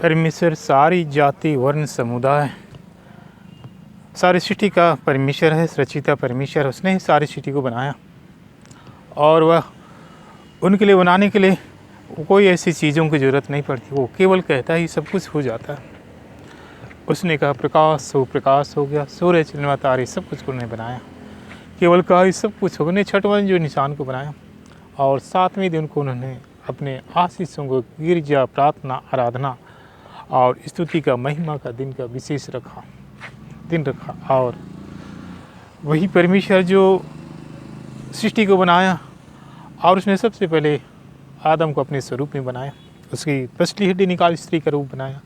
परमेश्वर सारी जाति वर्ण समुदाय सारी सृष्टि का परमेश्वर है, रचयिता परमेश्वर। उसने ही सारी सृष्टि को बनाया और वह उनके लिए बनाने के लिए कोई ऐसी चीज़ों की ज़रूरत नहीं पड़ती। वो केवल कहता ही सब कुछ हो जाता है। उसने कहा प्रकाश हो, प्रकाश हो गया। सूर्य चंद्रमा तारे सब कुछ उन्होंने बनाया। केवल कहा ही सब कुछ हो। उन्हें छठवां दिन जो इंसान को बनाया और सातवें दिन को उन्होंने अपने आशीषों को गिरजा, प्रार्थना, आराधना और स्तुति का, महिमा का दिन का विशेष दिन रखा। और वही परमेश्वर जो सृष्टि को बनाया और उसने सबसे पहले आदम को अपने स्वरूप में बनाया, उसकी पसली हड्डी निकाल स्त्री का रूप बनाया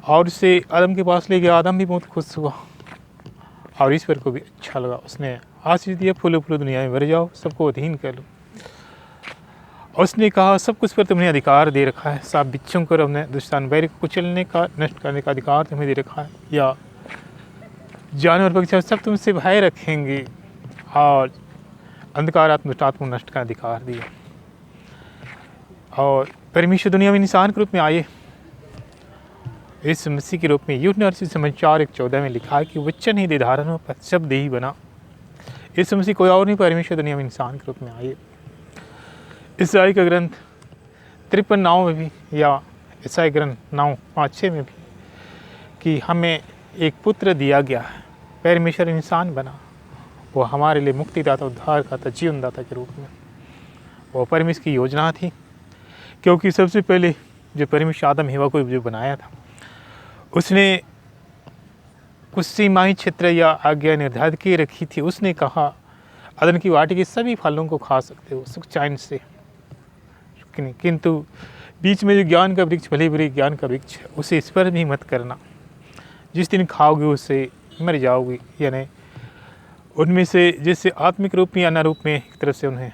और उससे आदम के पास ले गया। आदम भी बहुत खुश हुआ और ईश्वर को भी अच्छा लगा। उसने आशीष दिया, फूलो फूलो दुनिया में भर जाओ, सबको अधीन कर लो। उसने कहा सब कुछ पर तुमने अधिकार दे रखा है। सांप बिच्छों को हमने दुष्टान बैर को कुचलने का, नष्ट करने का अधिकार तुम्हें दे रखा है। या जानवर पक्षी सब तुमसे भय रखेंगे और अंधकारात्म दुष्टात्म नष्ट का अधिकार दिया। और परमेश्वर दुनिया में इंसान के रूप में आए, इस मसीह के रूप में। यूहन्ना समाचार 1:14 में लिखा है कि वचन ही धारण हो, शब्द ही बना। इस मसीह कोई और नहीं, परमेश्वर दुनिया में इंसान के रूप में आए। ईसाई का ग्रंथ 53:9 में भी, या ईसाई ग्रंथ 9:5-6 में भी कि हमें एक पुत्र दिया गया है। परमेश्वर इंसान बना, वो हमारे लिए मुक्तिदाता, उद्धारदाता, जीवनदाता के रूप में। वो परमेश्वर की योजना थी, क्योंकि सबसे पहले जो परमेश्वर आदम हवा को जो बनाया था, उसने कुछ सीमाई क्षेत्र या आज्ञा निर्धारित की रखी थी। उसने कहा अदन की वाटी के सभी फलों को खा सकते हो सुख चैन से, किंतु बीच में जो ज्ञान का वृक्ष, भले बुरे ज्ञान का वृक्ष है, उसे स्पर्श भी मत करना। जिस दिन खाओगे उससे मर जाओगे। यानी उनमें से जैसे आत्मिक रूप में या अनारूप में एक तरफ से उन्हें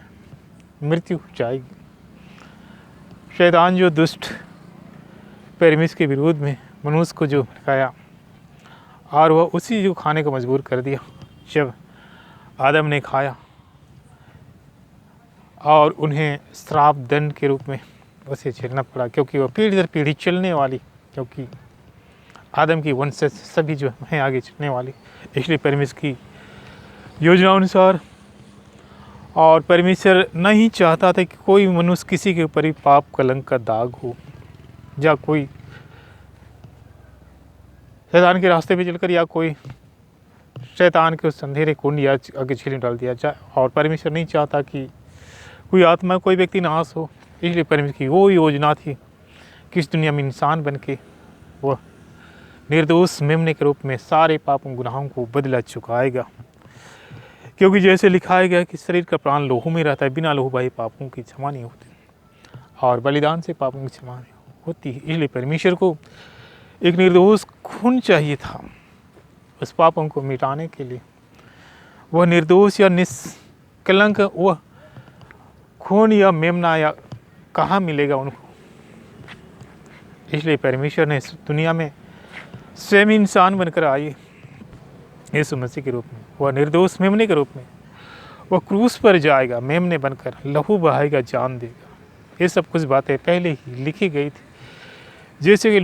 मृत्यु हो जाएगी। शैतान जो दुष्ट परमेश्वर के विरोध में मनुष्य को जो भड़काया और वह उसी जो खाने को मजबूर कर दिया। जब आदम ने खाया और उन्हें श्राप दंड के रूप में उसे झेलना पड़ा, क्योंकि वह पीढ़ी दर पीढ़ी चलने वाली, क्योंकि आदम की वंशज सभी जो हैं आगे चलने वाली। इसलिए परमेश्वर की योजना अनुसार और परमेश्वर नहीं चाहता था कि कोई मनुष्य किसी के ऊपर ही पाप कलंक का दाग हो, या कोई शैतान के रास्ते पे चलकर या कोई शैतान के उस अंधेरे कुंड या आगे झील डाल दिया जाए। और परमेश्वर नहीं चाहता कि कोई आत्मा, कोई व्यक्ति नाश हो। इसलिए परमेश्वर की वो योजना थी कि इस दुनिया में इंसान बन के वह निर्दोष मेमने के रूप में सारे पापों गुनाहों को बदला चुकाएगा। क्योंकि जैसे लिखाया गया कि शरीर का प्राण लोहू में रहता है, बिना लोहू भाई पापों की क्षमा नहीं होती और बलिदान से पापों की क्षमा नहीं होती है। इसलिए परमेश्वर को एक निर्दोष खून चाहिए था उस पापों को मिटाने के लिए। वह निर्दोष या निष्कलंक वह खून या मेमना या कहाँ मिलेगा उनको। इसलिए परमेश्वर ने इस दुनिया में स्वयं इंसान बनकर आए यीशु मसीह के रूप में। वह निर्दोष मेमने के रूप में वह क्रूस पर जाएगा, मेमने बनकर लहू बहाएगा, जान देगा। ये सब कुछ बातें पहले ही लिखी गई थी, जैसे कि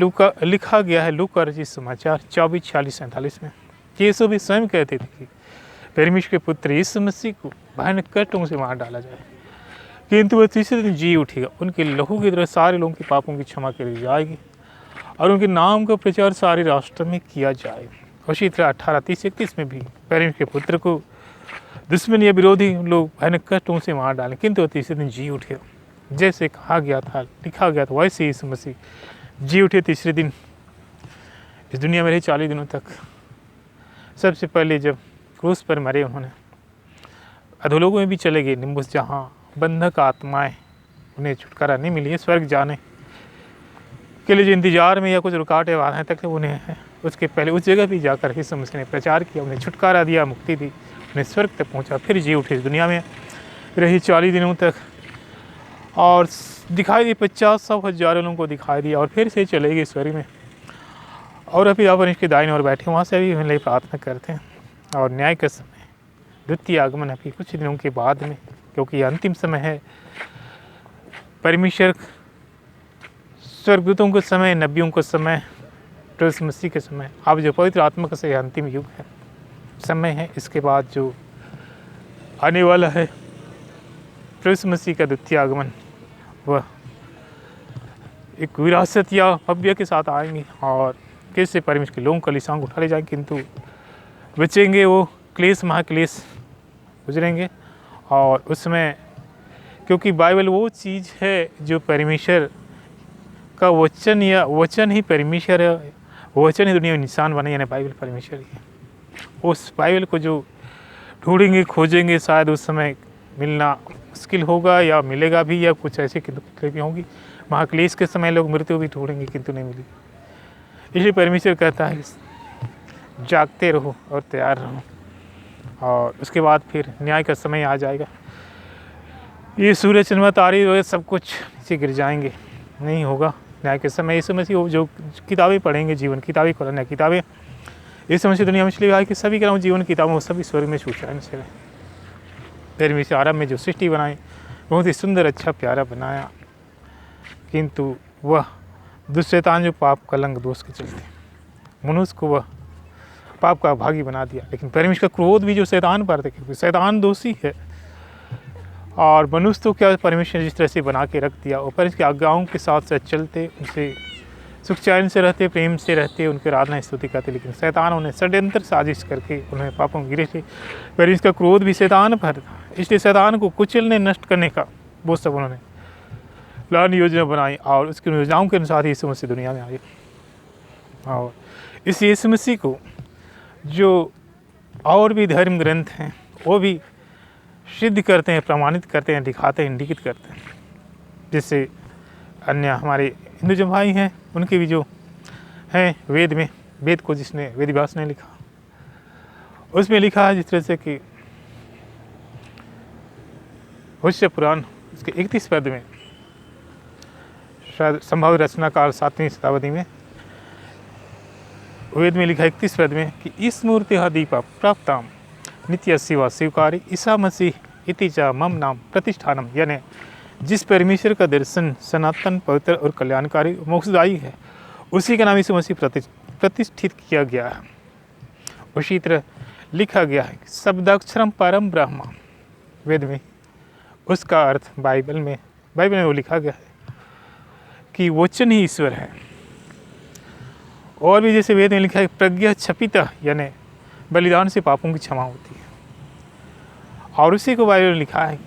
लिखा गया है लूका रचित समाचार 24:46-47 में। यीशु भी स्वयं कहते थे कि परमेश्वर के पुत्र यीशु मसीह को भयानक कष्टों से मार डाला जाए, किंतु वह तीसरे दिन जी उठेगा। उनके लहू की तरह सारे लोगों के पापों की क्षमा करी जाएगी और उनके नाम का प्रचार सारे राष्ट्र में किया जाएगा। उसी तरह 18:30-31 में भी परमेश्वर के पुत्र को दुश्मन या विरोधी लोग भयानक कष्टों से मार डालें, किंतु वह तीसरे दिन जी उठेगा। जैसे कहा गया था, लिखा गया था, वैसे यीशु मसीह जी उठे तीसरे दिन। इस दुनिया में रहे 40 दिनों तक। सबसे पहले जब क्रूस पर मरे, उन्होंने अधोलोकों में भी चले गए, निम्बुस, जहाँ बंधक आत्माएं उन्हें छुटकारा नहीं मिली है, स्वर्ग जाने के लिए जो इंतजार में या कुछ रुकावटें बाधाएं तक उन्हें है, उसके पहले उस जगह भी जाकर यीशु मसीह ने प्रचार किया, उन्हें छुटकारा दिया, मुक्ति दी, उन्हें स्वर्ग तक पहुँचा। फिर जी उठे, इस दुनिया में रही 40 दिनों तक और दिखाई दी 50-100 हज़ारों लोगों को दिखाई दिया और फिर से चले गए स्वर्ग में। और अभी आप इसके दाईं ओर बैठे, वहाँ से अभी मेरे प्रार्थना करते हैं। और न्याय का समय, द्वितीय आगमन अभी कुछ दिनों के बाद में, क्योंकि अंतिम समय है। परमेश्वर स्वर्गदूतों के समय, नबियों के समय, प्रभु मसीह के समय, अब जो पवित्र आत्मा का सही अंतिम युग है, समय है। इसके बाद जो आने वाला है प्रभु मसीह का द्वितीय आगमन, वह एक विरासत या भव्य के साथ आएंगे और कैसे परमेश्वर के लोगों का लिसांग उठा ले जाएंगे, किंतु बचेंगे वो क्लेश महाक्लेश गुजरेंगे। और उसमें क्योंकि बाइबल वो चीज़ है जो परमेश्वर का वचन या वचन ही परमेश्वर है, वचन ही दुनिया में निशान बने, यानी बाइबल परमेश्वर ही है। उस बाइबल को जो ढूंढेंगे खोजेंगे, शायद उस समय मिलना मुश्किल होगा या मिलेगा भी, या कुछ ऐसी तकलीफें होंगी। महाक्लेश के समय लोग मृत्यु भी ढूंढेंगे किंतु नहीं मिली। इसलिए परमेश्वर कहता है जागते रहो और तैयार रहो, और उसके बाद फिर न्याय का समय आ जाएगा। ये सूरज चंद्रमा तारे वगैरह सब कुछ नीचे गिर जाएंगे, नहीं होगा न्याय के समय। इस समय से जो किताबें पढ़ेंगे, जीवन किताबें खोलना किताबें, इस समय से दुनिया में इसलिए आए कि सभी के नाम जीवन किताबों वो सभी स्वर्ग में छूछाने से परमेश्वर आरंभ में जो सृष्टि बनाई बहुत ही सुंदर अच्छा प्यारा बनाया, किंतु वह दुष्शैतान जो पाप कलंक दोष के चलते मनुष्य को वह पाप का भागी बना दिया। लेकिन परमेश्वर का क्रोध भी जो शैतान पर था, क्योंकि शैतान दोषी है और मनुष्य तो क्या परमेश्वर जिस तरह से बना के रख दिया, और परमेश्वर की आज्ञाओं के साथ साथ चलते, उनसे सुख चैन से रहते, प्रेम से रहते, उनकी आराधना स्तुति करते, लेकिन शैतान उन्हें षड्यंत्र साजिश करके उन्हें पापों में गिरे थे। परमेश्वर का क्रोध भी शैतान पर था, इसलिए शैतान को कुचलने नष्ट करने का वो सब उन्होंने प्लान योजना बनाई, और उसकी योजनाओं के अनुसार यीशु मसीह दुनिया में आए। और इस यीशु मसीह को जो और भी धर्म ग्रंथ हैं वो भी सिद्ध करते हैं, प्रमाणित करते हैं, दिखाते हैं, इंडिकेट करते हैं। जैसे अन्य हमारे हिंदू जो भाई हैं उनके भी जो हैं वेद में, वेद को जिसने वेद व्यास ने लिखा, उसमें लिखा है जिस तरह से कि होशे पुराण इसके 31 पद में, शायद संभावित रचनाकार 7वीं शताब्दी में, वेद में लिखा 31 पद में कि इस मूर्ति दीपा प्राप्ताम नित्य शिवा स्वीकारी ईसा मसीह इति च मम नाम प्रतिष्ठानम, यानी जिस परमेश्वर का दर्शन सनातन पवित्र और कल्याणकारी मोक्षदायी है उसी का नाम यीशु मसीह प्रतिष्ठित किया गया है। उसी तरह लिखा गया है शब्दाक्षरम परम ब्रह्म, वेद में उसका अर्थ बाइबल में वो लिखा गया है कि वचन ही ईश्वर है। और भी जैसे वेद में लिखा है प्रज्ञा छपिता, यानी बलिदान से पापों की क्षमा होती है। और उसी को बाइबल में लिखा है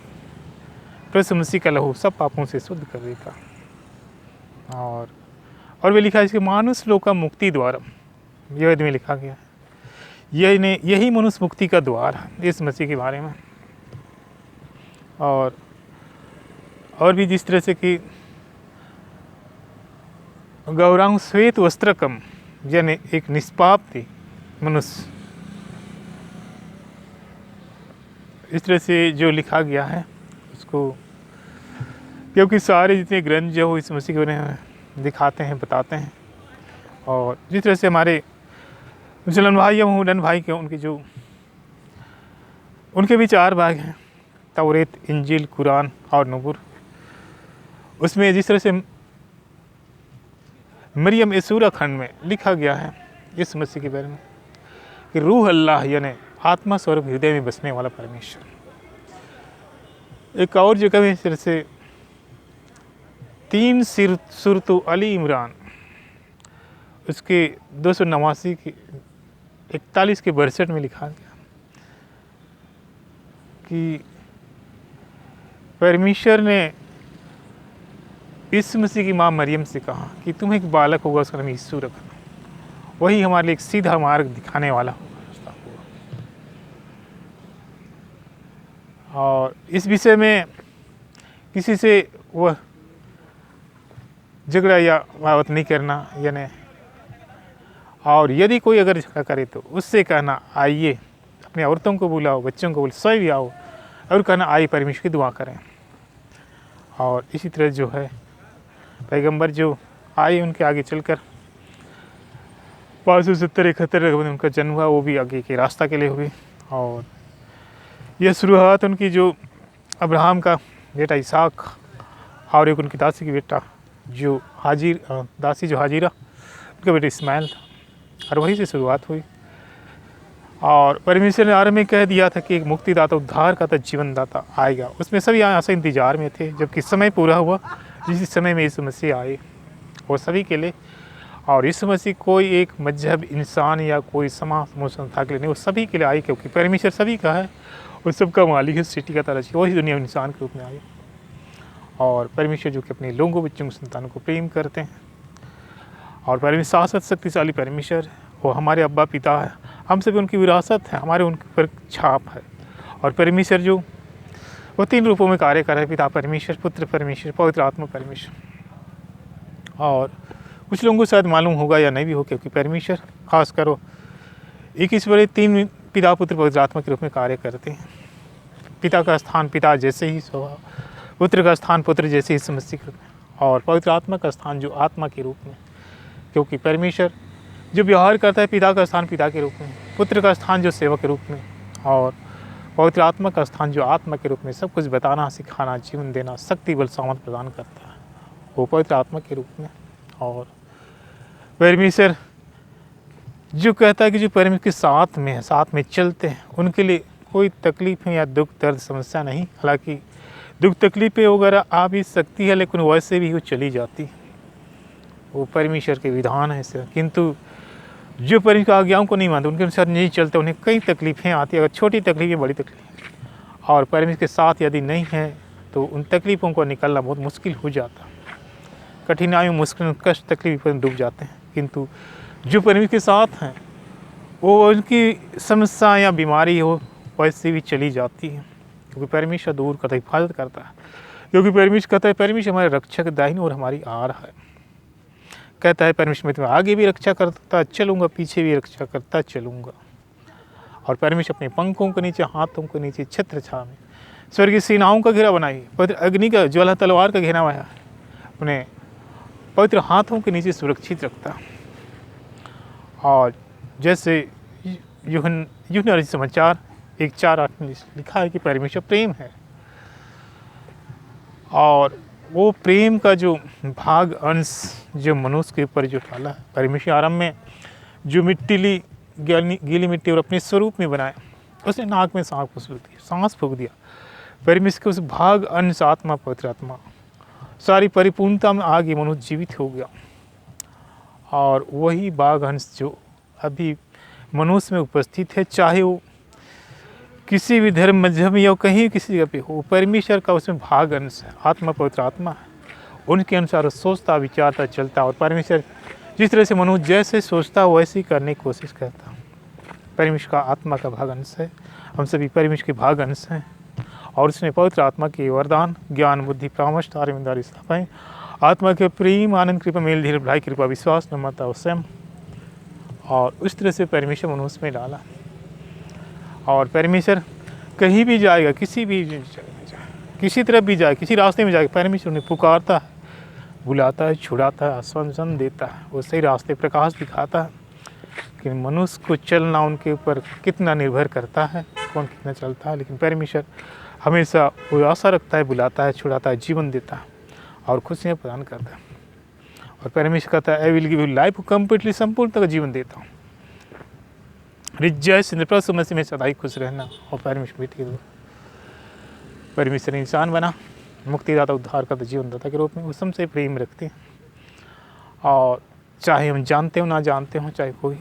प्रभु मसीह का लहू सब पापों से शुद्ध कर देगा। और भी लिखा है इसके मानुष लोक का मुक्ति द्वार, वेद में लिखा गया है यही मनुष्य मुक्ति का द्वार है इस मसीह के बारे में। और भी जिस तरह से कि गौरांग श्वेत वस्त्रकम, यानी एक निष्पाप थी मनुष्य, इस तरह से जो लिखा गया है उसको, क्योंकि सारे जितने ग्रंथ जो हो इस मसीह के बारे में दिखाते हैं, बताते हैं। और जिस तरह से हमारे मुसलमान भाई या मोहम्मदन भाई के उनके भी 4 भाग हैं, तौरेत, इंजील, कुरान और नबूर। उसमें जिस तरह से मरियम सूरा खंड में लिखा गया है इस मसीह के बारे में कि रूह अल्लाह, यानी आत्मा स्वरूप हृदय में बसने वाला परमेश्वर। एक और जगह में इस तरह से 3 सूरतु अली इमरान, उसके 289 की 41 के 62 में लिखा गया कि परमेश्वर ने इस मसीह की माँ मरियम से कहा कि तुम्हें एक बालक होगा, उसका नाम यीशु रखना, वही हमारे लिए एक सीधा मार्ग दिखाने वाला होगा। और इस विषय में किसी से वह झगड़ा या बात नहीं करना, यानी और यदि कोई अगर झगड़ा करे तो उससे कहना आइए, अपने औरतों को बुलाओ, बच्चों को बुलाओ, स्वयं भी आओ, और कहना आइए परमेश्वर की दुआ करें। और इसी तरह जो है पैगंबर जो आए उनके आगे चलकर 570-71 उनका जन्म हुआ, वो भी आगे के रास्ता के लिए हुई। और यह शुरुआत उनकी जो अब्राहम का बेटा इसहाक और एक उनकी दासी की बेटा जो दासी जो हाजिरा, उनका बेटा इस्माइल था, और वहीं से शुरुआत हुई। और परमेश्वर ने आरंभ में कह दिया था कि एक मुक्तिदाता, उद्धार का जीवन दाता आएगा। उसमें सभी आशा इंतजार में थे। जबकि समय पूरा हुआ, जिस समय में यीशु मसीह आए वो सभी के लिए। और यीशु मसीह कोई एक मजहब, इंसान या कोई समाज समूह संस्था के लिए नहीं, वो सभी के लिए आई, क्योंकि परमेश्वर सभी का है, वो सबका मालिक है, सृष्टि का तरज, वही दुनिया में इंसान के रूप में आए। और परमेश्वर जो कि अपने लोगों, बच्चों, संतानों को प्रेम करते हैं। और परमेश्वर शाश्वत शक्तिशाली परमेश्वर, वो हमारे अब्बा पिता है, हम सभी उनकी विरासत है, हमारे उनके पर छाप है। और परमेश्वर जो वो 3 रूपों में कार्य कर रहे हैं, पिता परमेश्वर, पुत्र परमेश्वर, पवित्र आत्मा परमेश्वर। और कुछ लोगों को शायद मालूम होगा या नहीं भी हो, क्योंकि परमेश्वर खास करो एक ईश्वर 3 पिता, पुत्र, पवित्र आत्मा के रूप में कार्य करते हैं। पिता का स्थान पिता जैसे ही स्वभाव, पुत्र का स्थान पुत्र जैसे ही समस्या के रूप में, और पवित्र आत्मा का स्थान जो आत्मा के रूप में, क्योंकि परमेश्वर जो व्यवहार करता है, पिता का स्थान पिता के रूप में, पुत्र का स्थान जो सेवक के रूप में, और पवित्र आत्मा का स्थान जो आत्मा के रूप में सब कुछ बताना, सिखाना, जीवन देना, शक्ति, बल, सामर्थ प्रदान करता है, वो पवित्र आत्मा के रूप में। और परमेश्वर जो कहता है कि जो परमेश्वर के साथ में है, साथ में चलते हैं, उनके लिए कोई तकलीफ या दुख, दर्द, समस्या नहीं। हालांकि दुख तकलीफें वगैरह आ भी सकती है, लेकिन वैसे भी वो चली जाती है, वो परमेश्वर के विधान है ऐसे। किंतु जो परमेश्वर की आज्ञाओं को नहीं मानते, उनके अनुसार नहीं चलते, उन्हें कई तकलीफ़ें आती है, अगर छोटी तकलीफ़ें, बड़ी तकलीफ। और परमेश्वर के साथ यदि नहीं है तो उन तकलीफ़ों को निकलना बहुत मुश्किल हो जाता है, कठिनाइयों, मुश्किल, कष्ट, तकलीफ पर डूब जाते हैं। किंतु जो परमेश्वर के साथ हैं, वो उनकी समस्या या बीमारी हो वैसे भी चली जाती है, क्योंकि परमेश्वर दूर करता है, हिफाजत करता है। क्योंकि परमेश्वर कहता है, परमेश्वर हमारे रक्षक दाहिनी और हमारी आड़ है। कहता है परमेश्वर मैं तुम्हें आगे भी रक्षा करता चलूँगा, पीछे भी रक्षा करता चलूँगा। और परमेश्वर अपने पंखों के नीचे, हाथों के नीचे, छत्र छाया में स्वर्गीय सेनाओं का घेरा बनाई, पवित्र अग्नि का, ज्वाला तलवार का घेरा बनाया, अपने पवित्र हाथों के नीचे सुरक्षित रखता। और जैसे यूहन्ना समाचार 1:4-8 में लिखा है कि परमेश्वर प्रेम है, और वो प्रेम का जो भाग अंश जो मनुष्य के ऊपर जो डाला है, परमेश्वर आरंभ में जो गीली मिट्टी और अपने स्वरूप में बनाया, उसने नाक में सांस फूंक दिया। परमेश्वर के उस भाग अंश आत्मा, पवित्र आत्मा, सारी परिपूर्णता में आगे मनुष्य जीवित हो गया। और वही भाग अंश जो अभी मनुष्य में उपस्थित है, चाहे वो किसी भी धर्म, मजहब या कहीं किसी जगह पे हो, परमेश्वर का उसमें भाग अंश है, आत्मा, पवित्र आत्मा है। उनके अनुसार वो सोचता, विचारता, चलता। और परमेश्वर जिस तरह से मनुष्य जैसे सोचता वैसे ही करने की कोशिश करता। परमेश्वर का आत्मा का भाग अंश है, हम सभी परमेश्वर के भाग अंश हैं। और उसने पवित्र आत्मा के वरदान, ज्ञान, बुद्धि, परामर्श, ईमानदारी, सफाई, आत्मा के प्रेम, आनंद, कृपा, मेल, धीरज, भलाई, कृपा, विश्वास, नम्रता और संयम, और उस तरह से परमेश्वर मनुष्य में डाला। और परमेश्वर कहीं भी जाएगा, किसी तरफ भी जाए, किसी रास्ते में जाए, परमेश्वर उन्हें पुकारता है, बुलाता है, छुड़ाता है, आश्वासन देता है, वो सही रास्ते प्रकाश दिखाता है। कि मनुष्य को चलना उनके ऊपर कितना निर्भर करता है, कौन कितना चलता है। लेकिन परमेश्वर हमेशा वो आशा रखता है, बुलाता है, छुड़ाता है, जीवन देता है और खुशियाँ प्रदान करता है। और परमेश्वर कहता है, I will give you life completely, संपूर्णता का जीवन देता हूँ। रिजॉइस इन द प्रभु मसीह में सदा ही खुश रहना। और परमेश्वर बेटे के परमेश्वर ने इंसान बना, मुक्तिदाता, उद्धारकर्ता, जीवनदाता के रूप में, उस हमसे प्रेम रखते हैं। और चाहे हम जानते हो ना जानते हो, चाहे कोई,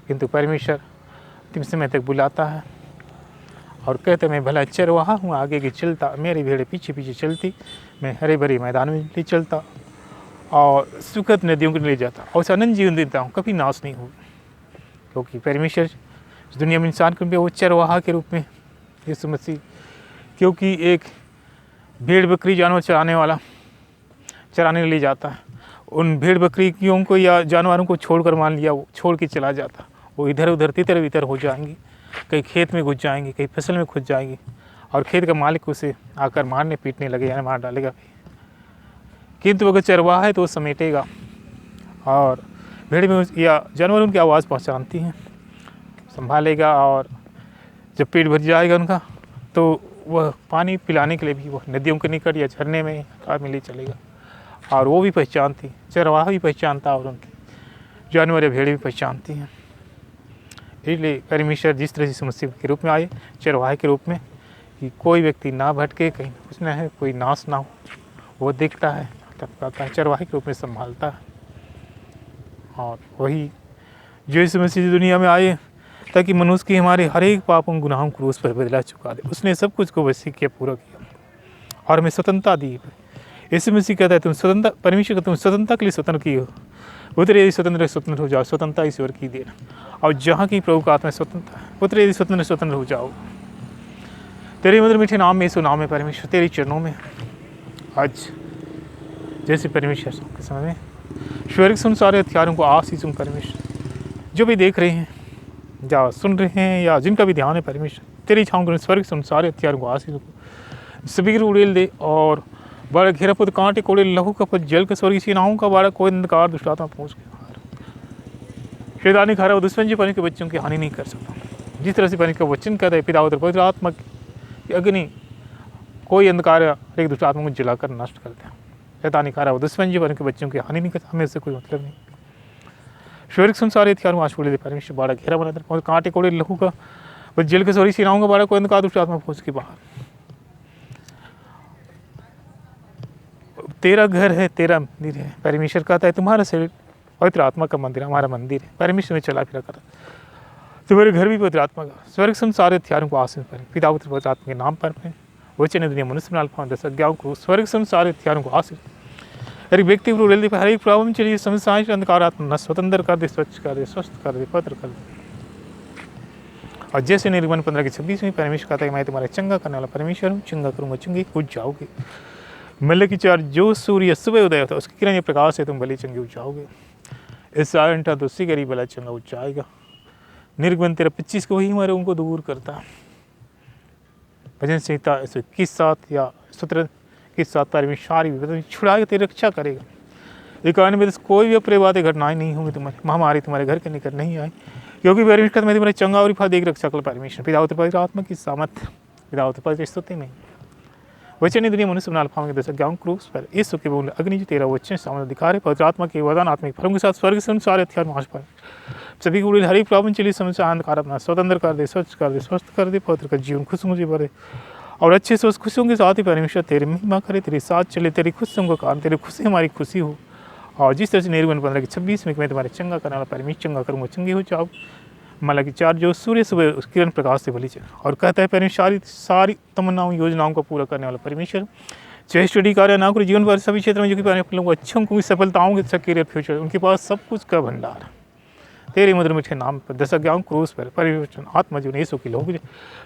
किंतु परमेश्वर अंतिम समय तक बुलाता है और कहते मैं भला चरवाहा हूँ, आगे की चलता, मेरी भेड़ें पीछे पीछे चलती, मैं हरे भरे मैदान में ले चलता और सुखद नदियों को ले जाता और उसे अनंत जीवन देता हूँ, कभी नाश नहीं होगा। क्योंकि परमेश्वर दुनिया में इंसान के रूप में वो चरवाहा के रूप में यीशु मसीह, क्योंकि एक भेड़ बकरी जानवर चराने ले जाता है, उन भेड़ बकरियों को या जानवरों को छोड़कर, मान लिया वो छोड़ के चला जाता, वो इधर उधर तितर बितर हो जाएंगी, कहीं खेत में घुस जाएंगी, कहीं फसल में घुस जाएंगी और खेत का मालिक उसे आकर मारने पीटने लगे या मार डालेगा। किंतु अगर चरवाहा है तो वो समेटेगा और भेड़ में या जानवर उनकी आवाज़ पहचानती हैं, संभालेगा और जब पेट भर जाएगा उनका तो वह पानी पिलाने के लिए भी वह नदियों के निकट या झरने में ले चलेगा और वो भी पहचानती, चरवाहा भी पहचानता और उनकी जानवर या भेड़ें भी पहचानती हैं। इसलिए परमेश्वर जिस तरह से समस्या के रूप में आए, चरवाहे के रूप में, कि कोई व्यक्ति ना भटके, कहीं कुछ न है, कोई नाश ना हो, वो देखता है, तत्काता है, चरवाहे के रूप में संभालता है। और वही जो इस मसीह दुनिया में आए ताकि मनुष्य की हमारे हर एक पापों गुनाहों क्रूस पर बदला चुका दे। उसने सब कुछ को वसी किया, पूरा किया और हमें स्वतंत्रता दी। इस मसीह कहता है तुम स्वतंत्र, परमेश्वर तुम स्वतंत्रता के लिए स्वतंत्र की हो, पुत्र यदि स्वतंत्र हो जाओ, स्वतंत्रता ईश्वर की देना। और जहाँ की प्रभु का आत्मा स्वतंत्रता है, पुत्र यदि स्वतंत्र हो जाओ। तेरे मधुर मीठे नाम में, इस नाम में परमेश्वर, तेरे चरणों में आज जैसे परमेश्वर के समय में स्वर्ग सुन सारे हथियारों को आशीष परमेश्वर, जो भी देख रहे हैं या सुन रहे हैं या जिनका भी ध्यान है परमेश्वर, तेरी छाँव करें, स्वर्ग सुन सारे हथियारों को आशीष सभी उड़ेल दे। और बड़ा घेरा पुत कांटे कोड़े लहू का पुत जल का स्वर्गीय सेनाओं का बड़ा कोई अंधकार दुष्टात्मा पहुँच के शैतानी खा रहा, दुश्मन जी पानी के बच्चों की हानि नहीं कर सकता। जिस तरह से पानी का वचन कहता है, पिता उधर पवित्र आत्मा की अग्नि कोई अंधकार एक दुष्टात्मा को जलाकर नष्ट करते हैं। शैतानी खा रहा, दुश्मन जी पानी के बच्चों की हानि नहीं करता, हमें इससे कोई मतलब नहीं। स्वर्ग संसार हथियारों आज छोड़ दे परमेश्वर, बड़ा घेरा बना दे, कांटे कोड़े लहू का बस जल के स्वर्गीय सेनाओं का बड़ा कोई अंधकार दुष्टात्मा पहुँच के बाहर। तेरा घर है, तेरा मंदिर है, परमेश्वर कहता है तुम्हारा शरीर पवित्र आत्मा का मंदिर है, हमारा मंदिर है। परमेश्वर में चला फिरा कर तुम्हारे घर भी पवित्र आत्मा का, स्वर्ग संसार हथियारों को आशीष पर, पिता पुत्र पवित्र आत्मा के नाम पर वचन दुनिया मनुष्य में अल्फा 10 अज्ञाओं को स्वर्ग संसार हथियारों को आशीष। हर एक व्यक्ति को रेल हर एक प्रॉब्लम चलिए समस्याएं अंधकार आत्मा स्वतंत्र कर दे, स्वच्छ कर दे, स्वस्थ कर दे, पवित्र कर दे। और जैसे निर्गमन 15:26 में परमेश्वर कहता है मैं तुम्हारा चंगा करने वाला परमेश्वर हूँ, चंगा करूँगा, चंगे उठ जाओगे। मलकी 4 जो सूर्य सुबह उदय होता है उसकी किरण प्रकाश से तुम भले चंगे उठ जाओगे। इस 4 घंटा तो उससे करीब भला चंगा उठ जाएगा। निर्गमन 13:25 को वही हमारे उनको दूर करता है। भजन संहिता 121:7 या सूत्र के साथ परमेश्वर छुड़ा के तेरी रक्षा करेगा। एक कारण में कोई भी अप्रिय बातें घटनाएं नहीं होंगी, तुम्हारे महामारी तुम्हारे घर के निकट नहीं आए, क्योंकि परमेश्वर मैं तुम्हारे चंगा और फल देख रक्षा कर परमेश्वर पिता पवित्र आत्मा की सामर्थ पिता पवित्र स्तुति में वचन दुनिया मनुष्य बना अल्फा के 10 अज्ञाओं क्रूस पर इस के बोल अग्नि जो तेरा वचन सामने दिखा रहे पवित्र आत्मा के वरदान आत्मिक फलों के साथ स्वर्ग से सारे हथियार मार्च पर सभी को हरी प्रॉब्लम चली समस्या अंधकार अपना स्वतंत्र कर दे, स्वच्छ कर दे, स्वस्थ कर दे, पवित्र का जीवन खुशियों से भरे और अच्छे से उस खुशियों के साथ ही परमेश्वर तेरी महिमा करे, तेरे साथ चले, तेरी खुशियों का कारण, तेरी खुशी हमारी खुशी हो। और जिस तरह से निर्गमन 15:26 में मैं तुम्हारे चंगा करने वाला परमेश्वर चंगा करूँगा, चंगे हो जाओ। मलकी 4 जो सूर्य सुबह उस किरण प्रकाश से भली चले और कहता है परमेश्वर सारी तमन्नाओं योजनाओं को पूरा करने वाला परमेश्वर चाहे स्टडी कार्य ना करो जीवन भर सभी क्षेत्रों में जो कि परमेश्वर अच्छों को सफलताओं के अच्छा करियर फ्यूचर उनके पास सब कुछ का भंडार तेरे मधुर मीठे नाम पर 10 अज्ञाओं क्रूस पर परिवर्तन आत्मा जीवन यीशु की लोग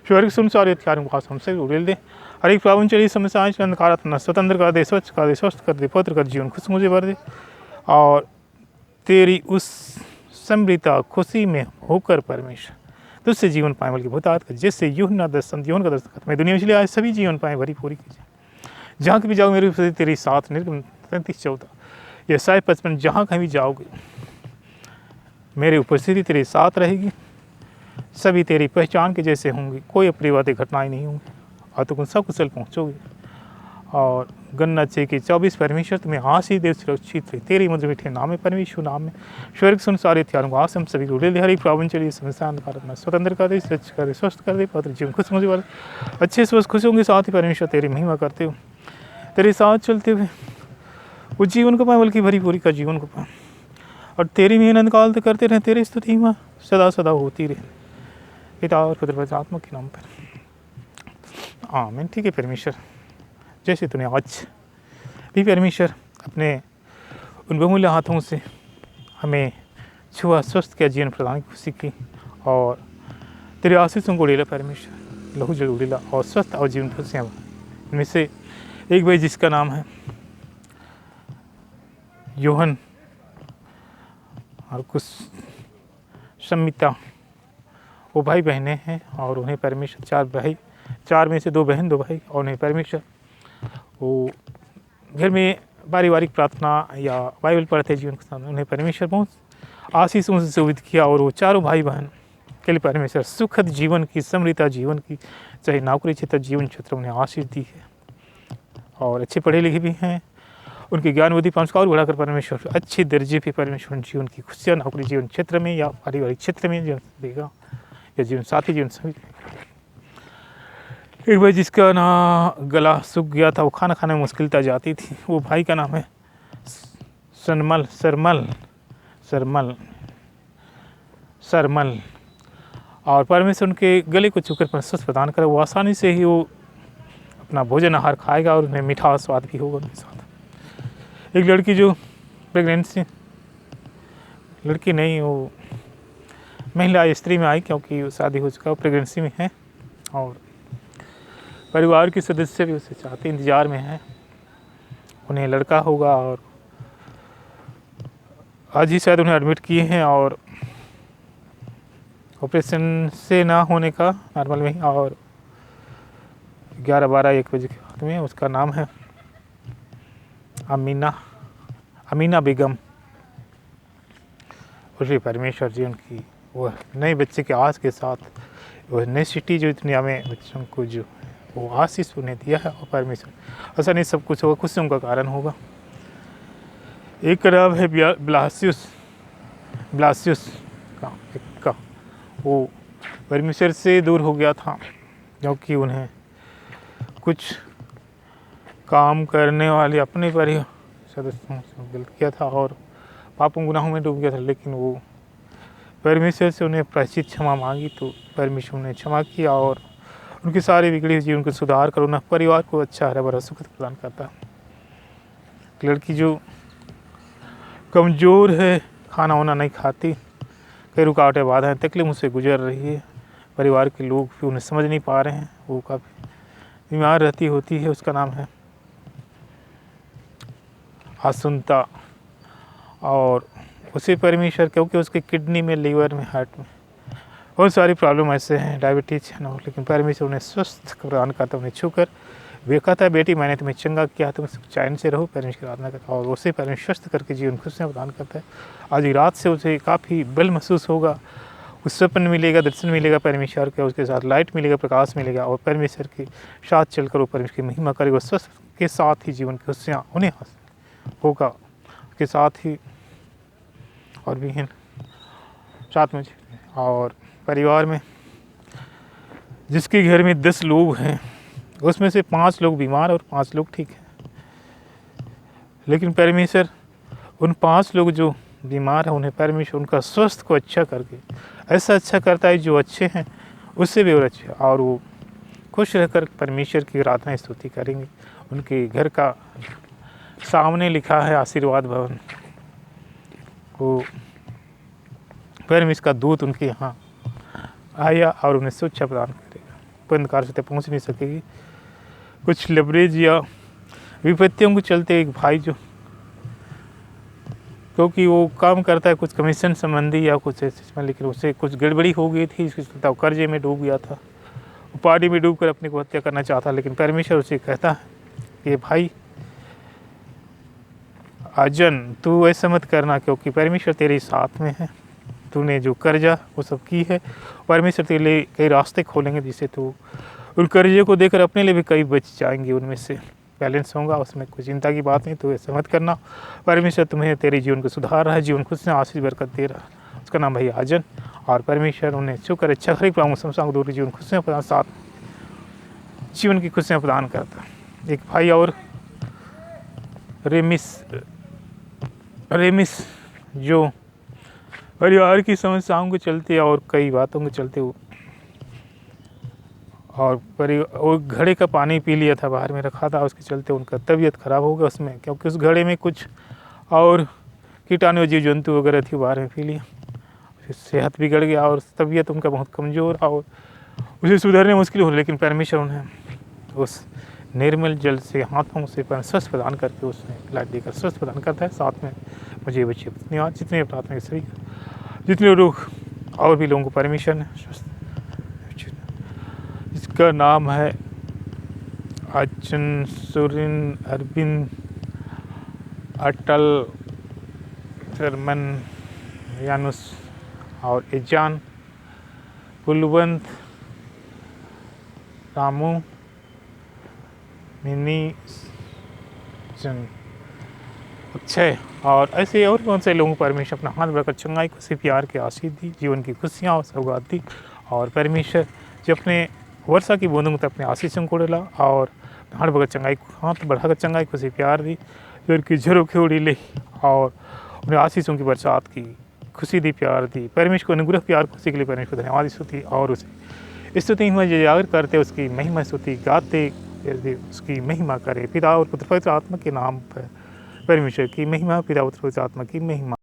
स्वर्ग सुन सारे हथियारों को हमसे उड़ेल दे। हर एक प्रॉब्लम चली समस्याएं अंधकार अपना स्वतंत्र कर दे, स्वच्छ कर दे, स्वस्थ कर दे, पवित्र कर जीवन खुश मुझे भर दे और तेरी उस समृद्धता खुशी में होकर परमेश्वर तुझसे जीवन पाए बल्कि भूतात कर जिससे यूहन्ना 10 जीवन का दस्तखत मैं दुनिया में चले आज सभी जीवन पाए भरी पूरी कीजिए। जहाँ कभी जाओ मेरी उपस्थिति तेरे साथ निर्गमन 33:14 यशायाह 55 जहाँ कहीं भी जाओगे मेरी उपस्थिति तेरे साथ रहेगी, सभी तेरी पहचान के जैसे होंगी, कोई अप्रिय बातें घटनाएं नहीं होंगी और तुम सकुशल पहुँचोगे। और गन्ना 6:24 परमेश्वर तुम्हें आशीष देव सुरक्षित रहे तेरी मधुर मीठे नाम में परमेश्वर नाम में स्वर्ग सुन सारे हथियारों को आसम सभी उड़े दे। हर एक प्रॉब्लम चलिए समस्या अंधकार अपना स्वतंत्र कर दे, स्वच्छ कर दे, स्वस्थ कर दे, पवित्र जीवन खुश मुझे वाले अच्छे स्वस्थ खुशियों के साथ ही परमेश्वर तेरी महिमा करते हो, तेरे साथ चलते हुए वो जीवन को पाए बल्कि भरी पूरी का जीवन को पाए और तेरी मेहनत कालते करते रहे, तेरी स्तुति में सदा सदा होती रहे पिता और पुत्र पवित्र आत्मा के नाम पर आमीन। ठीक है परमेश्वर, जैसे तूने आज भी परमेश्वर अपने उन बहुमूल्य हाथों से हमें छुआ स्वस्थ किया, जीवन प्रदान की खुशी की और तेरे आशीषों को उड़ेला परमेश्वर लहू जल उड़ेला और स्वस्थ और जीवन खुशियाँ इनमें से एक भाई जिसका नाम है योहन और कुछ समिता वो भाई बहनें हैं और उन्हें परमेश्वर 4 भाई 4 में से 2 बहन 2 भाई और उन्हें परमेश्वर वो घर में पारिवारिक प्रार्थना या बाइबल पढ़ते जीवन के सामने उन्हें परमेश्वर बहुत आशीषों से सुविध किया और वो चारों भाई बहन के लिए परमेश्वर सुखद जीवन की समृद्धता जीवन की चाहे नौकरी क्षेत्र जीवन क्षेत्र उन्हें आशीष दी है और अच्छे पढ़े लिखे भी हैं उनकी ज्ञान बुद्धि पांच को और बढ़ाकर परमेश्वर अच्छे दर्जे पे परमेश्वर जीवन की खुशियाँ नौकरी जीवन क्षेत्र में या पारिवारिक क्षेत्र में जीवन देगा या जीवन साथी जीवन सभी। एक भाई जिसका ना गला सूख गया था, वो खाना खाने में मुश्किलता जाती थी, वो भाई का नाम है सरमल सरमल सरमल सरमल और परमेश्वर उनके गले को छूकर स्वस्थ प्रदान करे। वो आसानी से ही वो अपना भोजन आहार खाएगा और उन्हें मीठा स्वाद भी होगा उनके साथ। एक लड़की जो प्रेगनेंसी, लड़की नहीं वो महिला स्त्री में आई क्योंकि वो शादी हो चुका, वो प्रेगनेंसी में है और परिवार के सदस्य भी उसे चाहते इंतज़ार में हैं, उन्हें लड़का होगा और आज ही शायद उन्हें एडमिट किए हैं और ऑपरेशन से ना होने का नॉर्मल में, और 11-12-1 बजे के बाद में। उसका नाम है अमीना बेगम। उसी परमेश्वर जी उनकी वो नए बच्चे के आस के साथ वो नई सिटी जो दुनिया में बच्चों को जो वो आशीष उन्हें दिया है, और परमेश्वर ऐसा नहीं सब कुछ होगा, खुशियों का कारण होगा। एक नाम है ब्लासियस का वो परमेश्वर से दूर हो गया था क्योंकि उन्हें कुछ काम करने वाले अपने परिवार सदस्यों से गलत किया था और पापों गुनाहों में डूब गया था, लेकिन वो परमेश्वर से उन्हें प्रायश्चित क्षमा मांगी तो परमेश्वर ने क्षमा किया और उनके सारे बिगड़े हुए जीवन को सुधार कर उन्हें परिवार को अच्छा हरा भरा सुख प्रदान करता है। लड़की जो कमज़ोर है, खाना वाना नहीं खाती, कई रुकावटें बाधाएं तकलीफ मुझसे गुजर रही है, परिवार के लोग भी उन्हें समझ नहीं पा रहे हैं, वो काफ़ी बीमार रहती होती है। उसका नाम है आसुंता और उसे परमेश्वर क्योंकि उसके किडनी में, लीवर में, हार्ट में बहुत सारी प्रॉब्लम ऐसे हैं, डायबिटीज़ है ना, लेकिन परमेश्वर उन्हें स्वस्थ प्रदान करता है। उन्हें छूकर वे कहता है बेटी मैंने तुम्हें चंगा किया, तुम चैन से रहो, परमेश्वर की आराधना करता और उसे परमेश्वर स्वस्थ करके जीवन खुशियाँ प्रदान करता है। आज ही रात से उसे काफ़ी बल महसूस होगा, उस सपन मिलेगा, दर्शन मिलेगा परमेश्वर का, उसके साथ लाइट मिलेगा, प्रकाश मिलेगा और परमेश्वर के साथ चलकर वो परमेश्वर की महिमा करेगा। स्वस्थ के साथ ही जीवन की खुशियाँ उन्हें हासिल होगा, उसके साथ ही और भी हैं साथ में। और परिवार में जिसके घर में 10 लोग हैं उसमें से 5 लोग बीमार और 5 लोग ठीक हैं, लेकिन परमेश्वर उन 5 लोग जो बीमार है उन्हें परमेश्वर उनका स्वास्थ्य को अच्छा करके ऐसा अच्छा करता है जो अच्छे हैं उससे भी और अच्छे, और वो खुश रहकर परमेश्वर की आराधना स्तुति करेंगे। उनके घर का सामने लिखा है आशीर्वाद भवन, वो परमेश्वर का दूत उनके यहाँ आया और उन्हें सुरक्षा प्रदान करेगा। अंधकार से पहुँच नहीं सकेगी। कुछ लेवरेज या विपत्तियों को चलते एक भाई जो क्योंकि वो काम करता है कुछ कमीशन संबंधी या कुछ ऐसे, लेकिन उससे कुछ गड़बड़ी हो गई थी, इसके चलते कर्जे में डूब गया था, वो पानी में डूबकर अपने को हत्या करना चाहता, लेकिन परमेश्वर उसे कहता है कि भाई आजन तू ऐसा मत करना क्योंकि परमेश्वर तेरे साथ में है, तूने जो कर्जा वो सब की है, परमेश्वर तेरे लिए कई रास्ते खोलेंगे जिससे तू उन कर्जे को देकर अपने लिए भी कई बच जाएंगे, उनमें से बैलेंस होगा, उसमें कोई चिंता की बात नहीं। तो ऐसा मत करना, परमेश्वर तुम्हें तेरे जीवन को सुधार रहा है, जीवन खुद से आशीष बरकत दे रहा है। उसका नाम भाई आजन और परमेश्वर उन्हें छूकर अच्छा हर एक समस्या दूर जीवन खुशियाँ प्रदान साथ जीवन की खुशियाँ प्रदान करता है। एक भाई और रेमिस जो परिवार की समस्याओं को चलते और कई बातों को चलते वो और घड़े का पानी पी लिया था, बाहर में रखा था, उसके चलते उनका तबीयत ख़राब हो गया उसमें, क्योंकि उस घड़े में कुछ और कीटाणु जीव जंतु वगैरह थी, बाहर में पी लिया, सेहत बिगड़ गया और तबीयत उनका बहुत कमज़ोर और उसे सुधरने मुश्किल हो, लेकिन परमेश्वर उन्हें उस निर्मल जल से हाथों से स्वस्थ प्रदान करके उसमें लाइट देकर स्वस्थ प्रदान करता है। साथ में मुझे बच्चे धन्यवाद जितने प्रार्थना के सभी जितने लोग और भी लोगों को परमेश्वर ने स्वस्थ, इसका नाम है अचन सुरिन अरविंद अटल शर्मन यानुस और एजान कुलवंत रामू मिनी जन छः और ऐसे और कौन से लोगों पर परमेश्वर अपना हाथ बढ़ाकर चंगाई खुशी प्यार की आशीष दी, जीवन की खुशियाँ और सौगात दी। और परमेश्वर जो अपने वर्षा की बूंदों में अपने आशीषों को डाला और हाथ बढ़ाकर चंगाई हाथ बढ़ाकर चंगाई खुशी प्यार दी, जो उनकी झरोखे उड़ी ले और उन्हें आशीषों की बरसात की, खुशी दी, प्यार दी। परमेश्वर को अनुग्रह प्यार खुशी के लिए परमेश्वर धन्यवाद स्तुति और उसे स्तुति में जागर करते उसकी महिमा स्तुति गाते उसकी महिमा करे। पिता और पुत्र पवित्र आत्मा के नाम पर परमेश्वर की महिमा, पिता पुत्र पवित्र आत्मा की महिमा।